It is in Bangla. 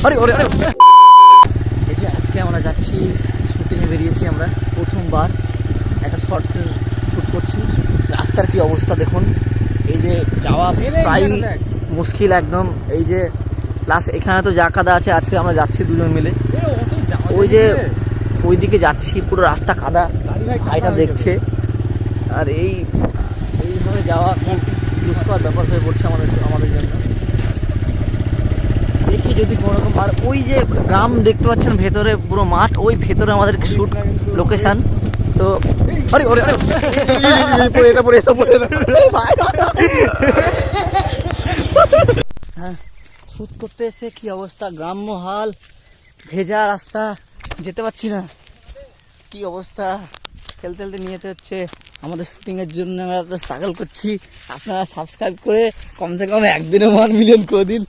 এই যে আজকে আমরা যাচ্ছি শুটিংয়ে বেরিয়েছি আমরা প্রথমবার একটা শর্ট শ্যুট করছি। রাস্তার কি অবস্থা দেখুন, এই যে যাওয়া প্রায় মুশকিল একদম। এই যে প্লাস এখানে তো যা কাদা আছে, আজকে আমরা যাচ্ছি দুজন মিলে, ওই যে ওইদিকে যাচ্ছি, পুরো রাস্তা কাদা, ভাইটা দেখছে। আর এইভাবে যাওয়া খুব দুষ্কর ব্যাপার হয়ে পড়ছে আমাদের জন্য। দেখি যদি কোনো রকম, আর ওই যে গ্রাম দেখতে পাচ্ছেন ভেতরে পুরো মাঠ, ওই ভেতরে আমাদের শ্যুট লোকেশান। তো হ্যাঁ, শ্যুট করতে এসে কি অবস্থা, গ্রাম্য হাল, ভেজা রাস্তা, যেতে পারছি না, কি অবস্থা। খেলতে খেলতে নিয়ে যেতে হচ্ছে। আমাদের শুটিংয়ের জন্য আমরা তো স্ট্রাগল করছি। আপনারা সাবস্ক্রাইব করে কমসে কম একদিনে 1 মিলিয়ন করে দিন।